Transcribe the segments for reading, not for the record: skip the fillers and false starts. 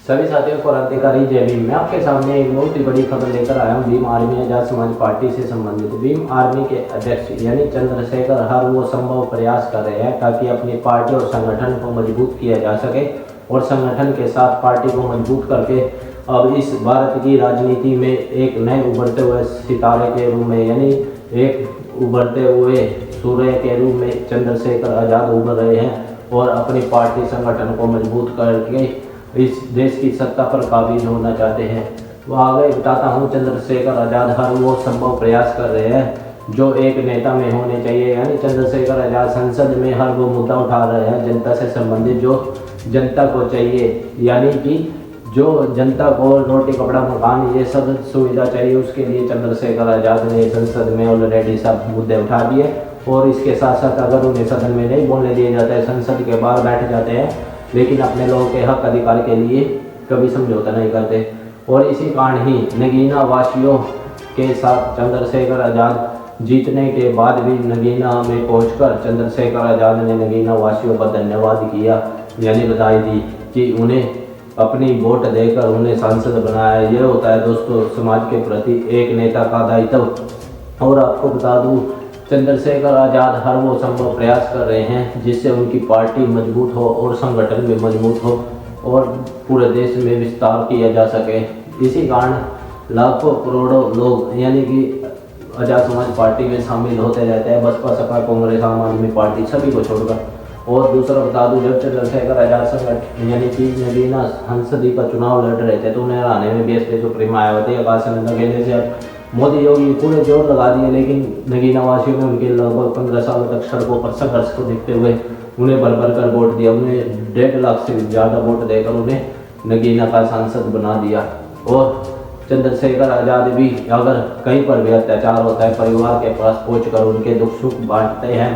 सभी साथियों को क्रांतिकारी जय भीम। मैं आपके सामने एक बहुत ही बड़ी खबर लेकर आया हूँ भीम आर्मी आजाद समाज पार्टी से संबंधित। भीम आर्मी के अध्यक्ष यानी चंद्रशेखर हर वो संभव प्रयास कर रहे हैं ताकि अपनी पार्टी और संगठन को मजबूत किया जा सके और संगठन के साथ पार्टी को मजबूत करके अब इस भारत की राजनीति में एक नए उभरते हुए सितारे के रूप में यानी एक उभरते हुए सूर्य के रूप में चंद्रशेखर आजाद उभर रहे हैं और अपनी पार्टी संगठन को मजबूत करके इस देश की सत्ता पर काबिज होना चाहते हैं। वो आगे बताता हूँ, चंद्रशेखर आजाद हर वो संभव प्रयास कर रहे हैं जो एक नेता में होने चाहिए। यानी चंद्रशेखर आजाद संसद में हर वो मुद्दा उठा रहे हैं जनता से संबंधित जो जनता को चाहिए, यानी कि जो जनता को रोटी कपड़ा मकान ये सब सुविधा चाहिए। उसके लिए चंद्रशेखर आजाद ने संसद में ऑलरेडी सब मुद्दे उठा दिए और इसके साथ साथ अगर उन्हें सदन में नहीं बोलने दिए जाते हैं, संसद के बाहर बैठ जाते हैं, लेकिन अपने लोगों के हक अधिकार के लिए कभी समझौता नहीं करते। और इसी कारण ही नगीना वासियों के साथ चंद्रशेखर आजाद जीतने के बाद भी नगीना में पहुंचकर चंद्रशेखर आजाद ने नगीना वासियों का धन्यवाद किया, यानी बधाई दी कि उन्हें अपनी वोट देकर उन्हें सांसद बनाया। ये होता है दोस्तों समाज के प्रति एक नेता का दायित्व। और आपको बता दूं, चंद्रशेखर आजाद हर वो संभव प्रयास कर रहे हैं जिससे उनकी पार्टी मजबूत हो और संगठन भी मजबूत हो और पूरे देश में विस्तार किया जा सके। इसी कारण लाखों करोड़ों लोग यानी कि आजाद समाज पार्टी में शामिल होते रहते हैं, बसपा सपा कांग्रेस आम आदमी पार्टी सभी को छोड़कर। और दूसरा बता दूं, जब चंद्रशेखर आजाद संगठन यानी कि नगीना संसदीय का चुनाव लड़ रहे थे तो उन्हें हराने में बीएसपी सुप्रीम मायावती आकाशनंदा कहने से मोदी योगी पूरे जोर लगा दिए, लेकिन नगीना वासियों ने उनके लगभग 15 सालों तक सड़कों पर संघर्ष को देखते हुए उन्हें भर भर कर वोट दिया। उन्हें 1.5 लाख से ज़्यादा वोट देकर उन्हें नगीना का सांसद बना दिया। और चंद्रशेखर आजाद भी अगर कहीं पर भी अत्याचार होता है परिवार के पास पहुंचकर उनके दुख सुख बांटते हैं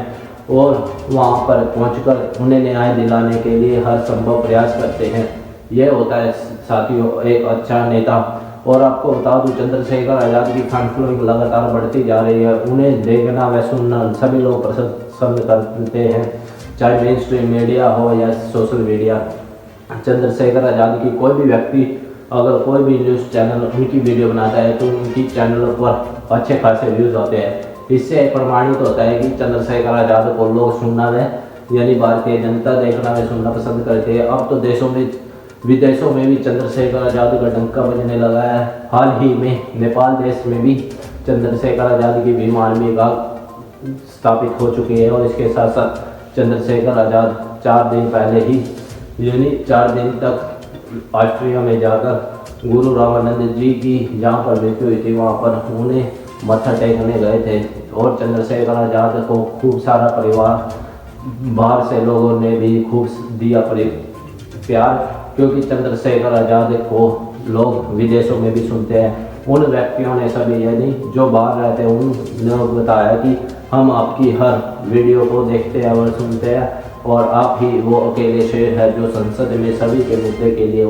और वहां पर पहुंचकर उन्हें न्याय दिलाने के लिए हर संभव प्रयास करते हैं। यह होता है साथियों एक अच्छा नेता। और आपको बता दूं, चंद्रशेखर आजाद की फैन फॉलोइंग लगातार बढ़ती जा रही है। उन्हें देखना व सुनना सभी लोग पसंद करते हैं, चाहे मेन स्ट्रीम मीडिया हो या सोशल मीडिया। चंद्रशेखर आजाद की कोई भी व्यक्ति अगर कोई भी न्यूज़ चैनल उनकी वीडियो बनाता है तो उनकी चैनल पर अच्छे खासे व्यूज़ होते हैं। इससे प्रमाणित होता है कि चंद्रशेखर आजाद को लोग सुनना व यानी भारतीय जनता देखना व सुनना पसंद करते हैं। अब तो देशों में विदेशों में भी चंद्रशेखर आजाद का डंका बजने लगा है। हाल ही में नेपाल देश में भी चंद्रशेखर आजाद की भीम आर्मी का स्थापित हो चुकी है। और इसके साथ साथ चंद्रशेखर आजाद 4 दिन पहले ही यानी 4 दिन तक ऑस्ट्रिया में जाकर गुरु रामानंद जी की जहाँ पर मृत्यु हुई थी वहाँ पर उन्हें मत्था टेकने गए थे। और चंद्रशेखर आजाद को खूब सारा परिवार बाहर से लोगों ने भी खूब दिया प्यार, क्योंकि चंद्रशेखर आजाद को लोग विदेशों में भी सुनते हैं। उन व्यक्तियों ने सभी यानी जो बाहर रहते हैं उन्होंने बताया कि हम आपकी हर वीडियो को देखते हैं और सुनते हैं और आप ही वो अकेले शेर है जो संसद में सभी के मुद्दे के लिए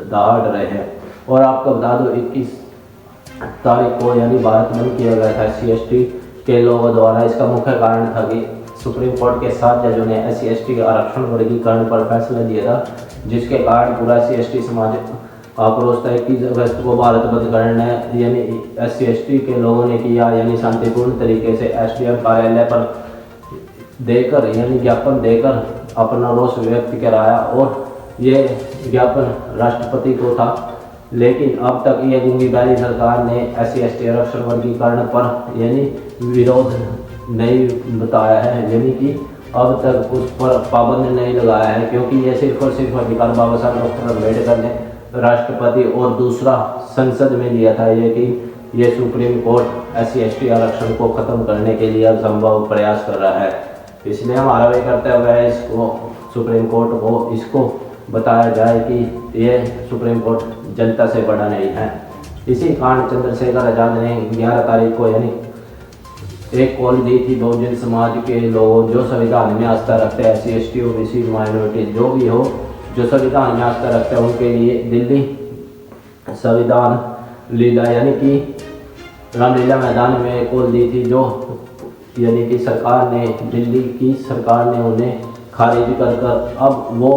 दहाड़ रहे हैं। और आपको बता दो 21 तारीख को यानी भारत बंद किया गया था SC/ST के लोगों द्वारा। इसका मुख्य कारण था कि सुप्रीम कोर्ट के 7 जजों ने SC/ST के आरक्षण वर्गीकरण पर फैसला दिया था, जिसके कारण पूरा SC/ST समाज आक्रोश था। 21 अगस्त को भारत बंद करना यानी SC/ST के लोगों ने किया, यानी शांतिपूर्ण तरीके से SDM कार्यालय पर देकर यानी ज्ञापन देकर अपना रोष व्यक्त कराया। और ये ज्ञापन राष्ट्रपति को था, लेकिन अब तक ये गूंगी सरकार ने SC/ST आरक्षण वर्गीकरण पर यानी विरोध नहीं बताया है, यानी कि अब तक उस पर पाबंद नहीं लगाया है, क्योंकि ये सिर्फ और सिर्फ अधिकार बाबा साहब डॉक्टर अम्बेडकर ने राष्ट्रपति और दूसरा संसद में लिया था। ये कि ये सुप्रीम कोर्ट SC/ST आरक्षण को ख़त्म करने के लिए असंभव प्रयास कर रहा है। इसलिए हमारा वही करते हुए इसको सुप्रीम कोर्ट को इसको बताया जाए कि ये सुप्रीम कोर्ट जनता से बड़ा नहीं है। इसी कारण चंद्रशेखर आजाद ने 11 तारीख को यानी एक कॉल दी थी बहुजन समाज के लोगों जो संविधान में आस्था रखते हैं, SC/ST OBC माइनॉरिटी जो भी हो जो संविधान में आस्था रखते हैं उनके लिए दिल्ली संविधान लीला यानी कि रामलीला मैदान में कॉल दी थी, जो यानी कि सरकार ने दिल्ली की सरकार ने उन्हें खारिज कर अब वो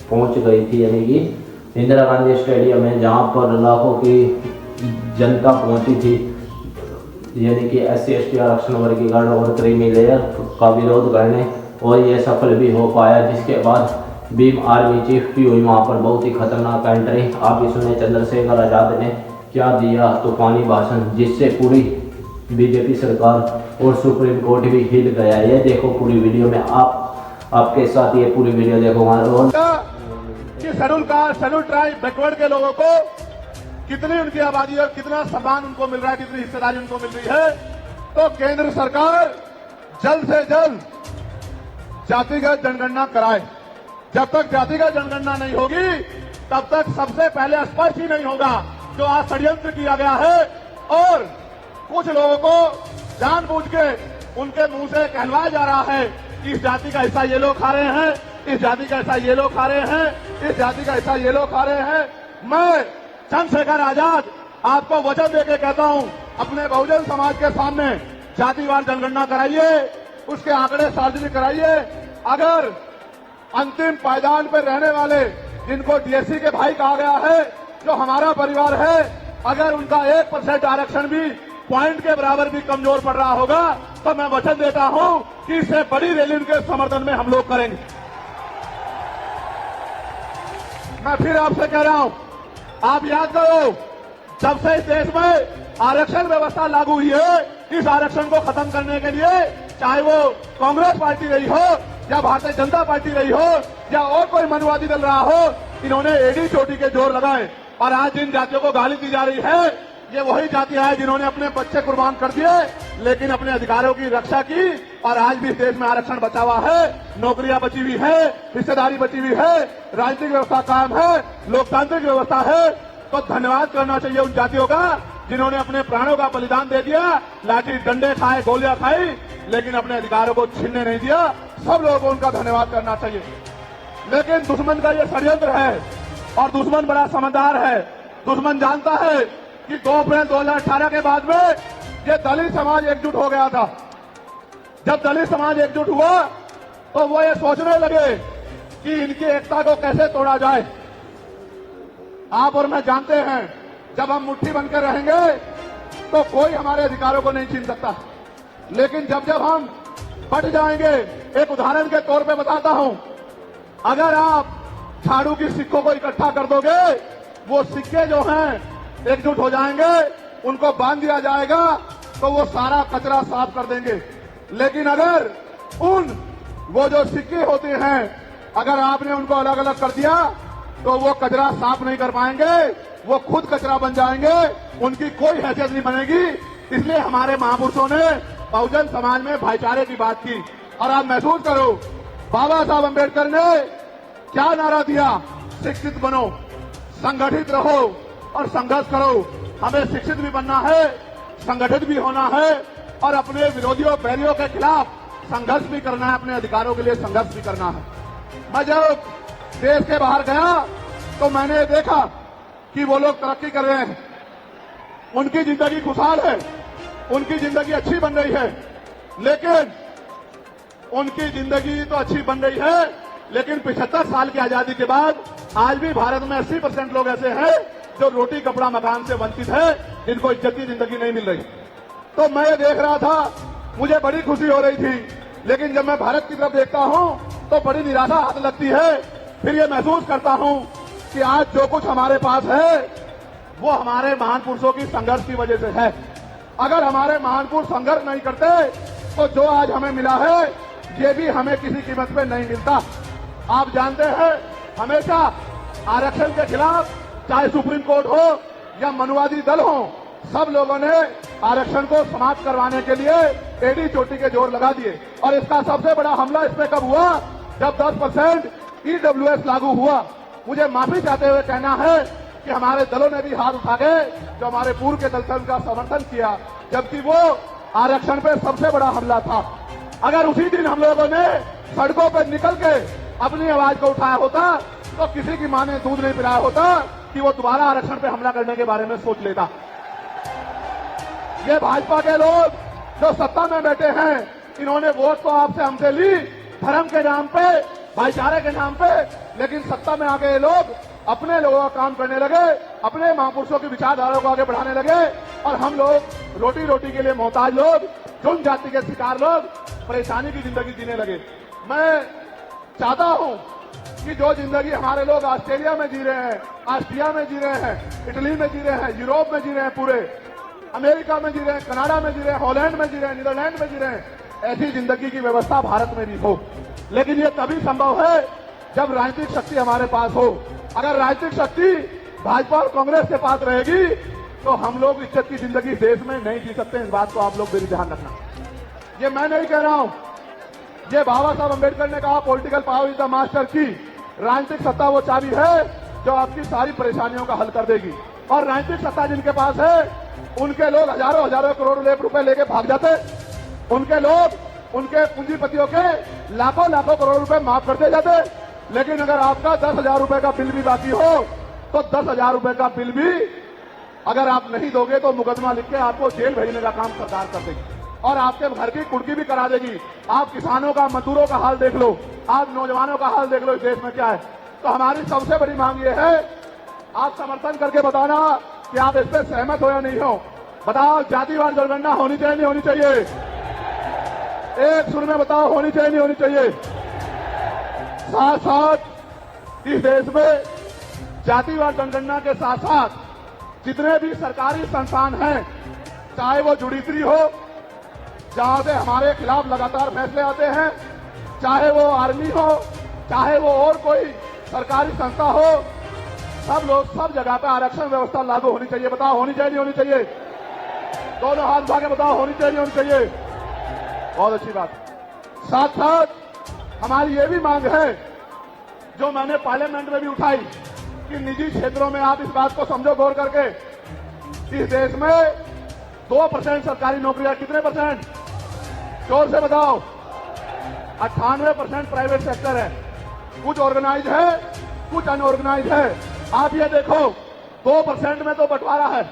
पहुंच गई थी, यानी कि इंदिरा गांधी स्टेडियम में, जहां पर लाखों की जनता पहुंची थी, यानी कि SC/ST आरक्षण वर्गीकरण और क्रीमी लेयर का विरोध करने, और ये सफल भी हो पाया। जिसके बाद भीम आर्मी चीफ की हुई वहाँ पर बहुत ही खतरनाक एंट्री। आप भी सुने चंद्रशेखर आज़ाद ने क्या दिया तूफानी भाषण, जिससे पूरी बीजेपी सरकार और सुप्रीम कोर्ट भी हिल गया। ये देखो पूरी वीडियो में, आपके साथ ये पूरी वीडियो देखो। कि schedule caste, schedule tribe, backward के लोगों को कितनी उनकी आबादी और कितना सम्मान उनको मिल रहा है, कितनी हिस्सेदारी उनको मिल रही है। तो केंद्र सरकार जल्द से जल्द जातिगत जनगणना कराए। जब तक जातिगत जनगणना नहीं होगी तब तक सबसे पहले स्पष्ट ही नहीं होगा जो आज षड्यंत्र किया गया है, और कुछ लोगों को जानबूझ के उनके मुंह से कहलवाया जा रहा है कि इस जाति का हिस्सा ये लोग खा रहे हैं, इस जाति का हिस्सा ये लोग खा रहे हैं, इस जाति का हिस्सा ये लोग खा रहे हैं। मैं चंद्रशेखर आजाद आपको वचन देके कहता हूं, अपने बहुजन समाज के सामने जातिवार जनगणना कराइए, उसके आंकड़े सार्वजनिक कराइए। अगर अंतिम पायदान पर रहने वाले, जिनको DSC के भाई कहा गया है, जो हमारा परिवार है, अगर उनका 1% आरक्षण भी पॉइंट के बराबर भी कमजोर पड़ रहा होगा, तो मैं वचन देता हूं कि इससे बड़ी रैली उनके समर्थन में हम लोग करेंगे। मैं फिर आपसे कह रहा हूं, आप याद करो, जब से इस देश में आरक्षण व्यवस्था लागू हुई है, इस आरक्षण को खत्म करने के लिए, चाहे वो कांग्रेस पार्टी रही हो या भारतीय जनता पार्टी रही हो या और कोई मनुवादी दल रहा हो, इन्होंने एडी चोटी के जोर लगाए। और आज जिन जातियों को गाली दी जा रही है, ये वही जातियां हैं जिन्होंने अपने बच्चे कुर्बान कर दिए, लेकिन अपने अधिकारों की रक्षा की, और आज भी इस देश में आरक्षण बचा हुआ है, नौकरियां बची हुई है, हिस्सेदारी बची हुई है, राजनीतिक व्यवस्था कायम है, लोकतांत्रिक व्यवस्था है। तो धन्यवाद करना चाहिए उन जातियों का जिन्होंने अपने प्राणों का बलिदान दे दिया, लाठी डंडे खाए, गोलियां खाई, लेकिन अपने अधिकारों को छीनने नहीं दिया। सब लोगों को उनका धन्यवाद करना चाहिए। लेकिन दुश्मन का ये षड्यंत्र है, और दुश्मन बड़ा समझदार है। दुश्मन जानता है कि 2 अप्रैल 2018 के बाद में ये दलित समाज एकजुट हो गया था। जब दलित समाज एकजुट हुआ तो वो ये सोचने लगे कि इनकी एकता को कैसे तोड़ा जाए। आप और मैं जानते हैं, जब हम मुट्ठी बनकर रहेंगे तो कोई हमारे अधिकारों को नहीं छीन सकता, लेकिन जब जब हम बट जाएंगे, एक उदाहरण के तौर पे बताता हूं, अगर आप झाड़ू की सिक्कों को इकट्ठा कर दोगे, वो सिक्के जो हैं एकजुट हो जाएंगे, उनको बांध दिया जाएगा तो वो सारा कचरा साफ कर देंगे। लेकिन अगर वो जो सिक्के होते हैं, अगर आपने उनको अलग अलग कर दिया तो वो कचरा साफ नहीं कर पाएंगे, वो खुद कचरा बन जाएंगे, उनकी कोई हैसियत नहीं बनेगी। इसलिए हमारे महापुरुषों ने बहुजन समाज में भाईचारे की बात की। और आप महसूस करो, बाबा साहब अम्बेडकर ने क्या नारा दिया, शिक्षित बनो, संगठित रहो और संघर्ष करो। हमें शिक्षित भी बनना है, संगठित भी होना है, और अपने विरोधियों बैरियों के खिलाफ संघर्ष भी करना है, अपने अधिकारों के लिए संघर्ष भी करना है। मैं जब देश के बाहर गया तो मैंने देखा कि वो लोग तरक्की कर रहे हैं, उनकी जिंदगी खुशहाल है, उनकी जिंदगी अच्छी बन रही है। लेकिन उनकी जिंदगी तो अच्छी बन रही है, लेकिन 75 साल की आजादी के बाद आज भी भारत में 80% लोग ऐसे हैं जो रोटी कपड़ा मकान से वंचित है, जिनको इज्जत की जिंदगी नहीं मिल रही। तो मैं ये देख रहा था, मुझे बड़ी खुशी हो रही थी, लेकिन जब मैं भारत की तरफ देखता हूं तो बड़ी निराशा हाथ लगती है। फिर ये महसूस करता हूं कि आज जो कुछ हमारे पास है वो हमारे महान पुरुषों की संघर्ष की वजह से है। अगर हमारे महान पुरुष संघर्ष नहीं करते तो जो आज हमें मिला है ये भी हमें किसी कीमत पे नहीं मिलता। आप जानते हैं, हमेशा आरक्षण के खिलाफ, चाहे सुप्रीम कोर्ट हो या मनुवादी दल हो, सब लोगों ने आरक्षण को समाप्त करवाने के लिए एडी चोटी के जोर लगा दिए। और इसका सबसे बड़ा हमला इसमें कब हुआ, जब 10% EWS लागू हुआ। मुझे माफी चाहते हुए कहना है कि हमारे दलों ने भी हाथ उठा के, जो हमारे पूर्व के दल थे, उनका समर्थन किया, जबकि वो आरक्षण पे सबसे बड़ा हमला था। अगर उसी दिन हम लोगों ने सड़कों पर निकल के अपनी आवाज को उठाया होता तो किसी की मां ने दूध नहीं पिलाया होता कि वो दोबारा आरक्षण पे हमला करने के बारे में सोच लेता। ये भाजपा के लोग जो सत्ता में बैठे हैं, इन्होंने वोट तो आपसे हमसे ली धर्म के नाम पे, भाईचारे के नाम पे, लेकिन सत्ता में आके ये लोग अपने लोगों का काम करने लगे, अपने महापुरुषों की विचारधारा को आगे बढ़ाने लगे और हम लोग रोटी रोटी के लिए मोहताज लोग, झुंड जाति के शिकार लोग परेशानी की जिंदगी जीने लगे। मैं चाहता हूं कि जो जिंदगी हमारे लोग ऑस्ट्रेलिया में जी रहे हैं, ऑस्ट्रिया में जी रहे हैं, इटली में जी रहे हैं, यूरोप में जी रहे हैं, पूरे अमेरिका में जी रहे हैं, कनाडा में जी रहे हैं, हॉलैंड में जी रहे हैं, नीदरलैंड में जी रहे हैं, ऐसी जिंदगी की व्यवस्था भारत में भी हो। लेकिन ये तभी संभव है जब राजनीतिक शक्ति हमारे पास हो। अगर राजनीतिक शक्ति भाजपा और कांग्रेस के पास रहेगी तो हम लोग इज्जत की जिंदगी देश में नहीं जी सकते। इस बात को आप लोग मेरी ध्यान रखना। ये मैं नहीं कह रहा हूं, ये बाबा साहब अम्बेडकर ने कहा, political power is the master की। राजनीतिक सत्ता वो चाबी है जो आपकी सारी परेशानियों का हल कर देगी। और राजनीतिक सत्ता जिनके पास है उनके लोग हजारों हजारों करोड़ रुपए लेके भाग जाते, उनके लोग उनके पूंजीपतियों के लाखों लाखों करोड़ रुपए माफ करते जाते। लेकिन अगर आपका 10,000 रुपए का बिल भी बाकी हो तो 10,000 रुपए का बिल भी अगर आप नहीं दोगे तो मुकदमा लिख के आपको जेल भेजने का काम सरकार कर देगी और आपके घर की कुर्की भी करा देगी। आप किसानों का, मजदूरों का हाल देख लो, आप नौजवानों का हाल देख लो, इस देश में क्या है। तो हमारी सबसे बड़ी मांग ये है, आप समर्थन करके बताना कि आप इस पर सहमत हो या नहीं हो। बताओ, जातिवार जनगणना होनी चाहिए नहीं होनी चाहिए? एक सुर में बताओ, होनी चाहिए नहीं होनी चाहिए? साथ साथ इस देश में जातिवार जनगणना के साथ साथ जितने भी सरकारी संस्थान हैं, चाहे वो जुडिशरी हो जहां से हमारे खिलाफ लगातार फैसले आते हैं, चाहे वो आर्मी हो, चाहे वो और कोई सरकारी संस्था हो, सब लोग सब जगह पे आरक्षण व्यवस्था लागू होनी चाहिए। बताओ, होनी चाहिए नहीं होनी चाहिए? दोनों हाथ उठा के बताओ, होनी चाहिए नहीं होनी चाहिए? बहुत अच्छी बात। साथ साथ हमारी ये भी मांग है जो मैंने पार्लियामेंट में भी उठाई कि निजी क्षेत्रों में आप इस बात को समझो गौर करके, इस देश में 2% सरकारी नौकरियां, कितने परसेंट? जोर से बताओ। 98% प्राइवेट सेक्टर है। कुछ ऑर्गेनाइज है, कुछ अनऑर्गेनाइज है। आप ये देखो, 2% में तो बंटवारा है,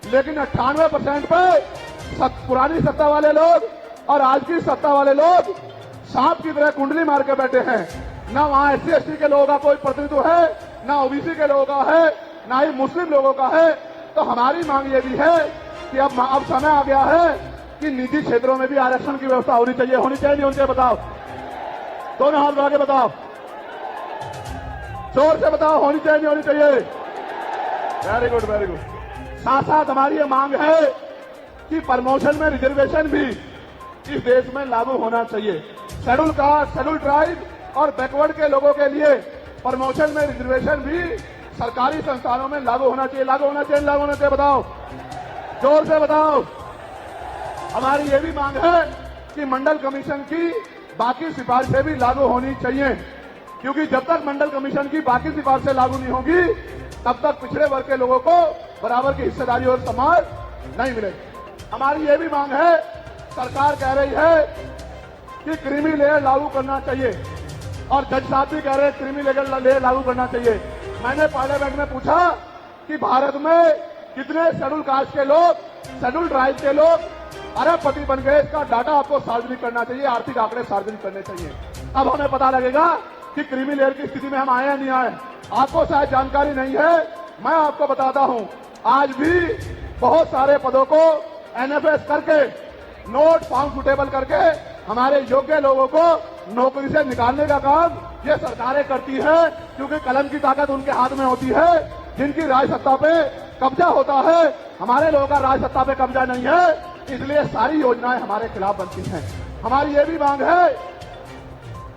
लेकिन 98% पे पुरानी सत्ता वाले लोग और आज की सत्ता वाले लोग सांप की तरह कुंडली मार के बैठे हैं। ना वहां SC/ST के लोगों का कोई प्रतिनिधित्व है, ना OBC के लोगों का है, ना ही मुस्लिम लोगों का है। तो हमारी मांग ये भी है कि अब समय आ गया है कि निजी क्षेत्रों में भी आरक्षण की व्यवस्था होनी चाहिए। होनी चाहिए नहीं होनी चाहिए? बताओ, दोनों हाथ बढ़ा के बताओ, जोर से बताओ, होनी चाहिए नहीं होनी चाहिए? Very good, very good. साथ साथ हमारी ये मांग है कि प्रमोशन में रिजर्वेशन भी इस देश में लागू होना चाहिए। शेड्यूल कास्ट, शेड्यूल ट्राइब और बैकवर्ड के लोगों के लिए प्रमोशन में रिजर्वेशन भी सरकारी संस्थानों में लागू होना चाहिए। लागू होना चाहिए, लागू होना चाहिए? बताओ, जोर से बताओ। हमारी ये भी मांग है कि मंडल कमीशन की बाकी सिफारिशें भी लागू होनी चाहिए, क्योंकि जब तक मंडल कमीशन की बाकी सिफारिशें लागू नहीं होगी तब तक पिछड़े वर्ग के लोगों को बराबर की हिस्सेदारी और सम्मान नहीं मिलेगी। हमारी ये भी मांग है, सरकार कह रही है कि क्रीमी लेयर लागू करना चाहिए और जज साहब भी कह रहे हैं क्रीमी लेयर लागू करना चाहिए। मैंने पार्लियामेंट में पूछा कि भारत में कितने शेड्यूल कास्ट के लोग, शेड्यूल ट्राइब के लोग अरबपति बन गए, इसका डाटा आपको सार्वजनिक करना चाहिए, आर्थिक आंकड़े सार्वजनिक करने चाहिए। अब हमें पता लगेगा कि क्रीमी लेयर की स्थिति में हम आए या नहीं आए। आपको शायद जानकारी नहीं है, मैं आपको बताता हूं, आज भी बहुत सारे पदों को NFS करके, नोट फाउंड सुटेबल करके हमारे योग्य लोगों को नौकरी से निकालने का काम ये सरकारें करती है, क्योंकि कलम की ताकत उनके हाथ में होती है। जिनकी राज सत्ता पे कब्जा होता है, हमारे लोगों का राज सत्ता पे कब्जा नहीं है, इसलिए सारी योजनाएं हमारे खिलाफ बनती हैं। हमारी ये भी मांग है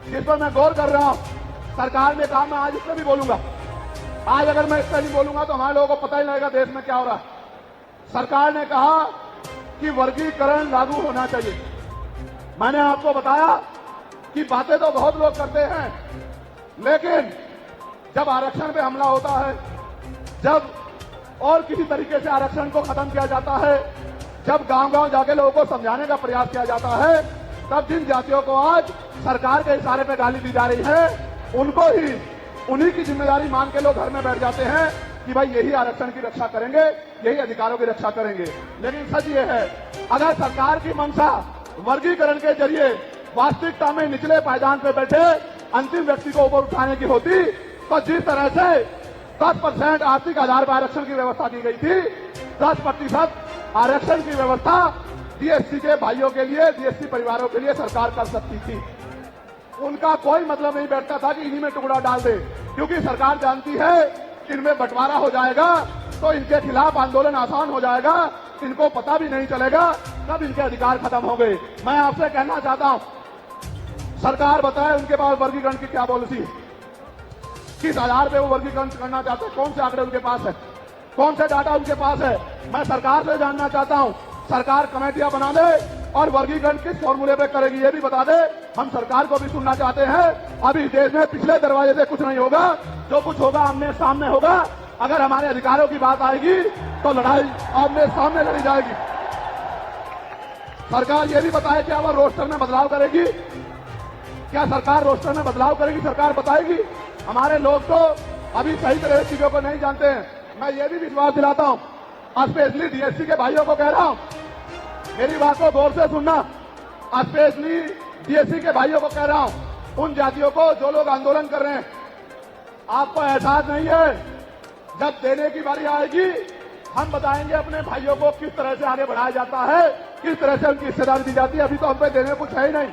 जिस पर मैं गौर कर रहा हूं, सरकार ने कहा, मैं आज इस पर भी बोलूंगा। आज अगर मैं इस पर नहीं बोलूंगा तो हमारे लोगों को पता ही लगेगा देश में क्या हो रहा है। सरकार ने कहा कि वर्गीकरण लागू होना चाहिए। मैंने आपको बताया कि बातें तो बहुत लोग करते हैं, लेकिन जब आरक्षण पे हमला होता है, जब और किसी तरीके से आरक्षण को खत्म किया जाता है, जब गांव-गांव जाके लोगों को समझाने का प्रयास किया जाता है, तब जिन जातियों को आज सरकार के इशारे पे गाली दी जा रही है, उनको ही उन्हीं की जिम्मेदारी मान के लोग घर में बैठ जाते हैं कि भाई यही आरक्षण की रक्षा करेंगे, यही अधिकारों की रक्षा करेंगे। लेकिन सच ये है, अगर सरकार की मंशा वर्गीकरण के जरिए वास्तविकता में निचले पायदान पर बैठे अंतिम व्यक्ति को ऊपर उठाने की होती, तो जिस तरह से 10% आर्थिक आधार पर आरक्षण की व्यवस्था की गई थी। 10% आरक्षण की व्यवस्था डीएससी के भाइयों के लिए, डीएससी परिवारों के लिए सरकार कर सकती थी। उनका कोई मतलब नहीं बैठता था कि इन्हीं में टुकड़ा डाल दे, क्योंकि सरकार जानती है इनमें बंटवारा हो जाएगा तो इनके खिलाफ आंदोलन आसान हो जाएगा, इनको पता भी नहीं चलेगा कब इनके अधिकार खत्म हो गए। मैं आपसे कहना चाहता हूं, सरकार बताए उनके पास वर्गीकरण की क्या पॉलिसी है, किस आधार पे वो वर्गीकरण करना चाहते हैं, कौन से आंकड़े उनके पास है, कौन से डाटा उनके पास है। मैं सरकार से जानना चाहता हूं, सरकार कमेटियां बना दे और वर्गीकरण किस फॉर्मूले पे करेगी ये भी बता दे। हम सरकार को भी सुनना चाहते हैं। अभी देश में पिछले दरवाजे से कुछ नहीं होगा, जो कुछ होगा आमने सामने होगा। अगर हमारे अधिकारों की बात आएगी तो लड़ाई आमने सामने लड़ी जाएगी। सरकार ये भी बताए क्या वो रोस्टर में बदलाव करेगी, क्या सरकार रोस्टर में बदलाव करेगी, सरकार बताएगी। हमारे लोग तो अभी सही तरह से चीजों को नहीं जानते हैं। मैं ये भी विश्वास दिलाता हूं, स्पेशली डीएससी के भाइयों को कह रहा हूं, मेरी बात को गौर से सुनना। स्पेशली डीएससी के भाइयों को कह रहा हूं, उन जातियों को जो लोग आंदोलन कर रहे हैं, आपको एहसास नहीं है, जब देने की बारी आएगी हम बताएंगे अपने भाइयों को किस तरह से आगे बढ़ाया जाता है, किस तरह से उनकी हिस्सेदारी दी जाती है। अभी तो हम पे देने कुछ है ही नहीं।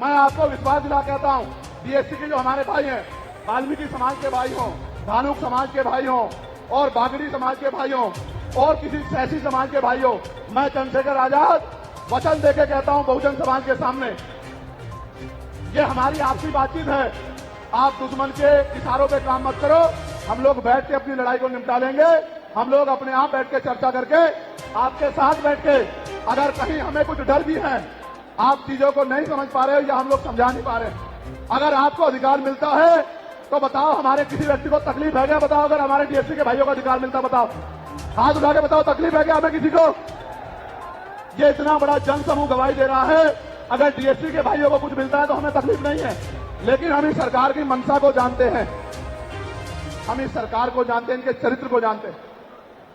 मैं आपको विश्वास दिला कहता हूं, डीएससी के जो हमारे भाई हैं, वाल्मीकि समाज के भाई हों, धानुक समाज के भाई हों और बागड़ी समाज के भाई हों और किसी सैसी समाज के भाई हों, मैं चंद्रशेखर आजाद वचन देके कहता हूं बहुजन समाज के सामने, ये हमारी आपसी बातचीत है। आप दुश्मन के इशारों पे काम मत करो, हम लोग बैठ के अपनी लड़ाई को निपटा लेंगे। हम लोग अपने आप बैठ के चर्चा करके आपके साथ बैठ के, अगर कहीं हमें कुछ डर भी है, आप चीजों को नहीं समझ पा रहे हो या हम लोग समझा नहीं पा रहे, अगर आपको अधिकार मिलता है तो बताओ, हमारे किसी व्यक्ति को तकलीफ है क्या बताओ। अगर हमारे डीएससी के भाइयों को अधिकार मिलता बताओ, हाथ उठा के बताओ, तकलीफ है क्या हमें किसी को। ये इतना बड़ा जन समूह गवाही दे रहा है, अगर डीएससी के भाइयों को कुछ मिलता है तो हमें तकलीफ नहीं है। लेकिन हम इस सरकार की मंशा को जानते हैं, हम इस सरकार को जानते हैं, इनके चरित्र को जानते हैं।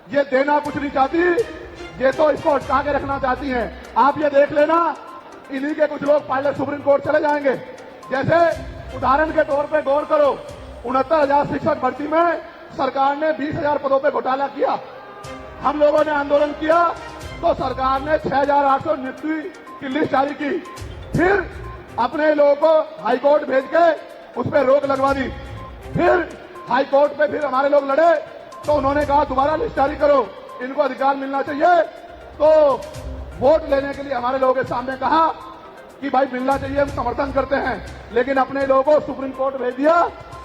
ये देना कुछ नहीं चाहती, ये तो इसको अटका के रखना चाहती हैं। आप ये देख लेना, इन्हीं के कुछ लोग पायलट सुप्रीम कोर्ट चले जाएंगे। जैसे उदाहरण के तौर पे गौर करो, 69,000 शिक्षक भर्ती में सरकार ने 20,000 पदों पे घोटाला किया। हम लोगों ने आंदोलन किया तो सरकार ने 6,800 नियुक्ति की लिस्ट जारी की, फिर अपने लोगों को हाईकोर्ट भेज के उस पर रोक लगवा दी। फिर हाईकोर्ट पे फिर हमारे लोग लड़े तो उन्होंने कहा दोबारा लिस्ट जारी करो, इनको अधिकार मिलना चाहिए। तो वोट लेने के लिए हमारे लोगों के सामने कहा कि भाई मिलना चाहिए, हम समर्थन करते हैं, लेकिन अपने लोगों को सुप्रीम कोर्ट भेज दिया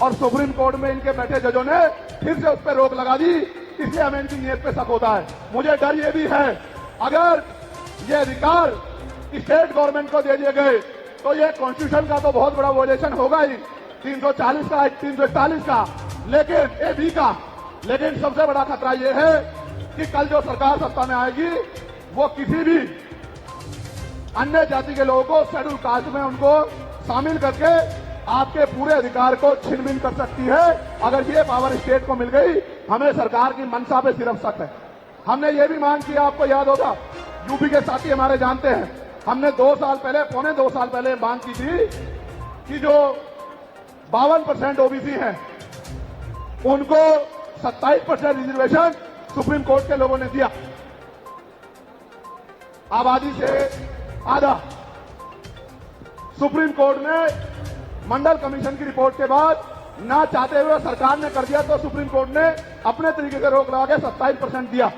और सुप्रीम कोर्ट में इनके बैठे जजों ने फिर से उस पर रोक लगा दी। इसलिए हमें इनकी नीयत पे शक होता है। मुझे डर ये भी है, अगर ये अधिकार स्टेट गवर्नमेंट को दे दिए गए तो ये कॉन्स्टिट्यूशन का तो बहुत बड़ा वोलेशन होगा ही, 340 का, 341 का, लेकिन एबी का। लेकिन सबसे बड़ा खतरा ये है कि कल जो सरकार सत्ता में आएगी वो किसी भी अन्य जाति के लोगों को शेड्यूल कास्ट में उनको शामिल करके आपके पूरे अधिकार को छीन-बीन कर सकती है। अगर ये पावर स्टेट को मिल गई, हमें सरकार की मंशा पे सिर्फ शक है। हमने ये भी मांग किया, आपको याद होगा, यूपी के साथी हमारे जानते हैं, हमने 2 साल पहले, पौने 2 साल पहले मांग की थी कि जो 52% ओबीसी हैं उनको 27% रिजर्वेशन सुप्रीम कोर्ट के लोगों ने दिया, आबादी से आधा। सुप्रीम कोर्ट ने मंडल कमीशन की रिपोर्ट के बाद ना चाहते हुए सरकार ने कर दिया, तो सुप्रीम कोर्ट ने अपने तरीके से रोक लगा के 27% दिया।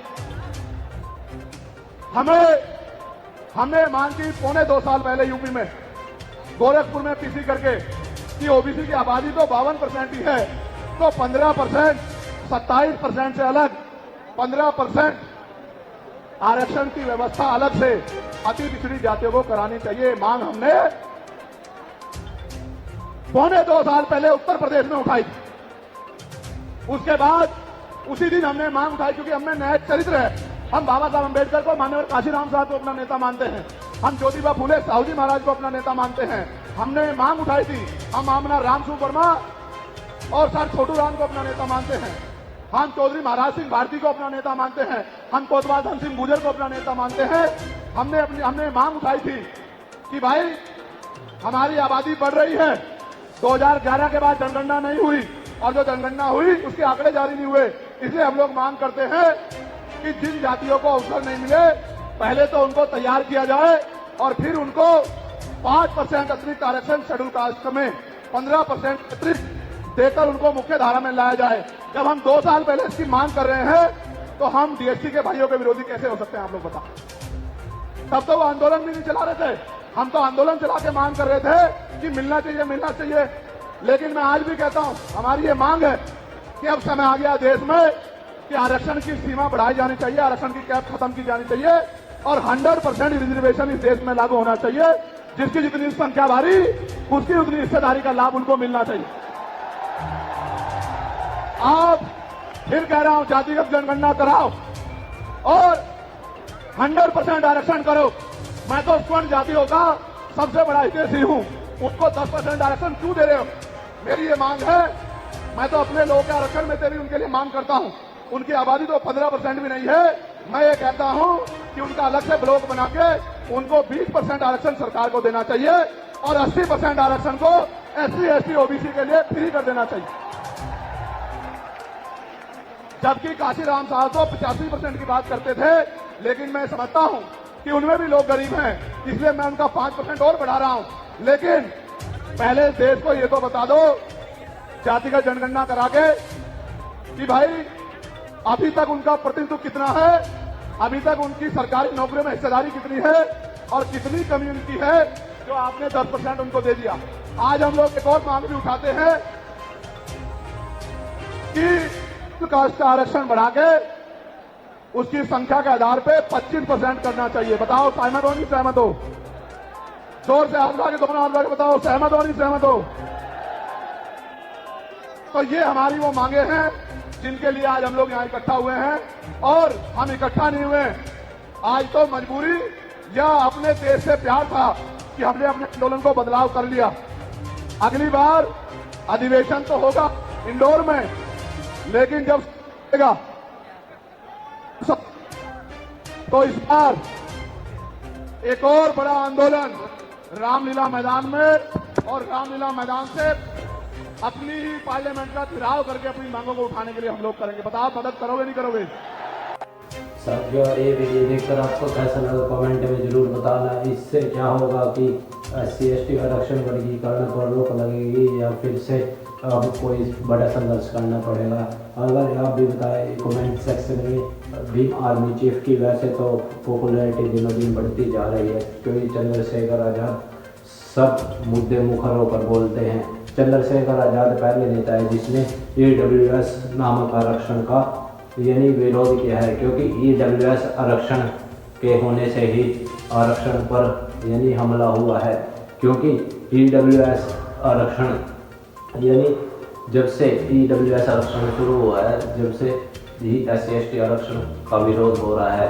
हमने मांग की पौने 2 साल पहले यूपी में गोरखपुर में पीसी करके कि ओबीसी की आबादी तो 52% ही है, तो 15%, 27% से अलग 15% आरक्षण की व्यवस्था अलग से अति पिछड़ी जातियों को करानी चाहिए। मांग हमने पौने 2 साल पहले उत्तर प्रदेश में उठाई थी। उसके बाद उसी दिन हमने मांग उठाई, क्योंकि हमें नैतिक चरित्र है। हम बाबा साहब अम्बेडकर को, माननीय काशीराम साहब को अपना नेता मानते हैं, हम ज्योतिबा फुले साहू जी महाराज को अपना नेता मानते हैं। हमने मांग उठाई थी, हम आमना रामसू वर्मा और सर छोटू राम को अपना नेता मानते हैं, हम चौधरी महाराज सिंह भारती को अपना नेता मानते हैं, हम कोतवाल धन सिंह गुर्जर को अपना नेता मानते हैं। हमने मांग उठाई थी कि भाई हमारी आबादी बढ़ रही है, 2011 के बाद जनगणना नहीं हुई, और जो जनगणना हुई उसके आंकड़े जारी नहीं हुए। इसलिए हम लोग मांग करते हैं कि जिन जातियों को अवसर नहीं मिले पहले तो उनको तैयार किया जाए और फिर उनको 5% अतिरिक्त आरक्षण शेड्यूल कास्ट में 15% अतिरिक्त देकर उनको मुख्य धारा में लाया जाए। जब हम 2 साल पहले इसकी मांग कर रहे हैं तो हम डीएससी के भाइयों के विरोधी कैसे हो सकते हैं, आप लोग बताओ। तब तो वो आंदोलन भी नहीं चला रहे थे, हम तो आंदोलन चला के मांग कर रहे थे कि मिलना चाहिए मिलना चाहिए। लेकिन मैं आज भी कहता हूं हमारी ये मांग है कि अब समय आ गया देश में कि आरक्षण की सीमा बढ़ाई जानी चाहिए, आरक्षण की कैप खत्म की जानी चाहिए और 100% रिजर्वेशन इस देश में लागू होना चाहिए। जिसकी जितनी संख्या भारी उसकी उतनी हिस्सेदारी का लाभ उनको मिलना चाहिए। आप फिर कह रहा हूं जातिगत जनगणना कराओ और 100% आरक्षण करो। मैं तो स्वर्ण जातियों का सबसे बड़ा हितैषी हूं, उनको 10% आरक्षण क्यों दे रहे हो? मेरी ये मांग है, मैं तो अपने लोगों के आरक्षण में से भी उनके लिए मांग करता हूं। उनकी आबादी तो 15% भी नहीं है। मैं ये कहता हूं कि उनका अलग से ब्लॉक बना के उनको 20% आरक्षण सरकार को देना चाहिए और 80% आरक्षण को SC, ST, OBC के लिए फ्री कर देना चाहिए। जबकि काशीराम साहब तो 85% की बात करते थे, लेकिन मैं समझता हूं कि उनमें भी लोग गरीब हैं, इसलिए मैं उनका 5% और बढ़ा रहा हूं। लेकिन पहले देश को ये तो बता दो जातिगत जनगणना करा के कि भाई अभी तक उनका प्रतिनिधित्व कितना है, अभी तक उनकी सरकारी नौकरियों में हिस्सेदारी कितनी है और कितनी कम्युनिटी है जो आपने 10% उनको दे दिया। आज हम लोग एक और मांग भी उठाते हैं कि कास्ट का आरक्षण बढ़ा के उसकी संख्या के आधार पे 25% करना चाहिए। बताओ सहमत हो नहीं सहमत हो? जोर से हाथ लगा के दोनों हाथ लगा के बताओ सहमत हो नहीं सहमत हो? तो ये हमारी वो मांगे हैं जिनके लिए आज हम लोग यहाँ इकट्ठा हुए हैं। और हम इकट्ठा नहीं हुए आज तो मजबूरी या अपने देश से प्यार था कि हमने अपने आंदोलन को बदलाव कर लिया। अगली बार अधिवेशन तो होगा इंदौर में, लेकिन जब तो इस बार एक और बड़ा आंदोलन रामलीला मैदान में और रामलीला मैदान से अपनी ही पार्लियामेंट का घेराव करके अपनी मांगों को उठाने के लिए हम लोग करेंगे। बताओ मदद करोगे नहीं करोगे? साथियों ये वीडियो देखकर आपको कैसा लगा कमेंट में जरूर बताना। इससे क्या होगा कि SC, ST आरक्षण वर्गीकरण पर रोक लगेगी या फिर से अब कोई बड़ा संघर्ष करना पड़ेगा? अगर आप भी बताएं कमेंट सेक्शन में। भीम आर्मी चीफ की वैसे तो पॉपुलैरिटी दिनों दिन बढ़ती जा रही है, क्योंकि चंद्रशेखर आज़ाद सब मुद्दे मुखर होकर बोलते हैं। चंद्रशेखर आज़ाद पहले नेता है जिसने EWS नामक आरक्षण का यानी विरोध किया है, क्योंकि EWS आरक्षण के होने से ही आरक्षण पर यानी हमला हुआ है। क्योंकि EWS आरक्षण यानी जब से EWS आरक्षण शुरू हुआ है, जब से ही SC, ST आरक्षण का विरोध हो रहा है।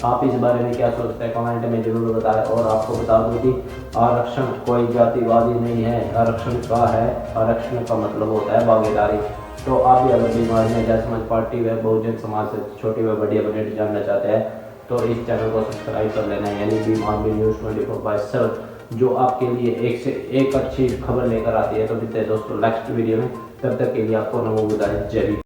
आप इस बारे में क्या सोचते हैं कमेंट में जरूर बताएं। और आपको बता दूं कि आरक्षण कोई जातिवादी नहीं है, आरक्षण का है, आरक्षण का मतलब होता है भागीदारी। तो आप भी अगर बीमार में जन समाज पार्टी व बहुजन समाज से छोटी व बड़ी अपडेट जानना चाहते हैं तो इस चैनल को सब्सक्राइब कर लेना है, यानी भीम आर्मी न्यूज़ 24/7, जो आपके लिए एक से एक अच्छी खबर लेकर आती है। तो मिलते हैं दोस्तों नेक्स्ट वीडियो में, तब तक के लिए आपको नमो बुद्धाय, जय भीम।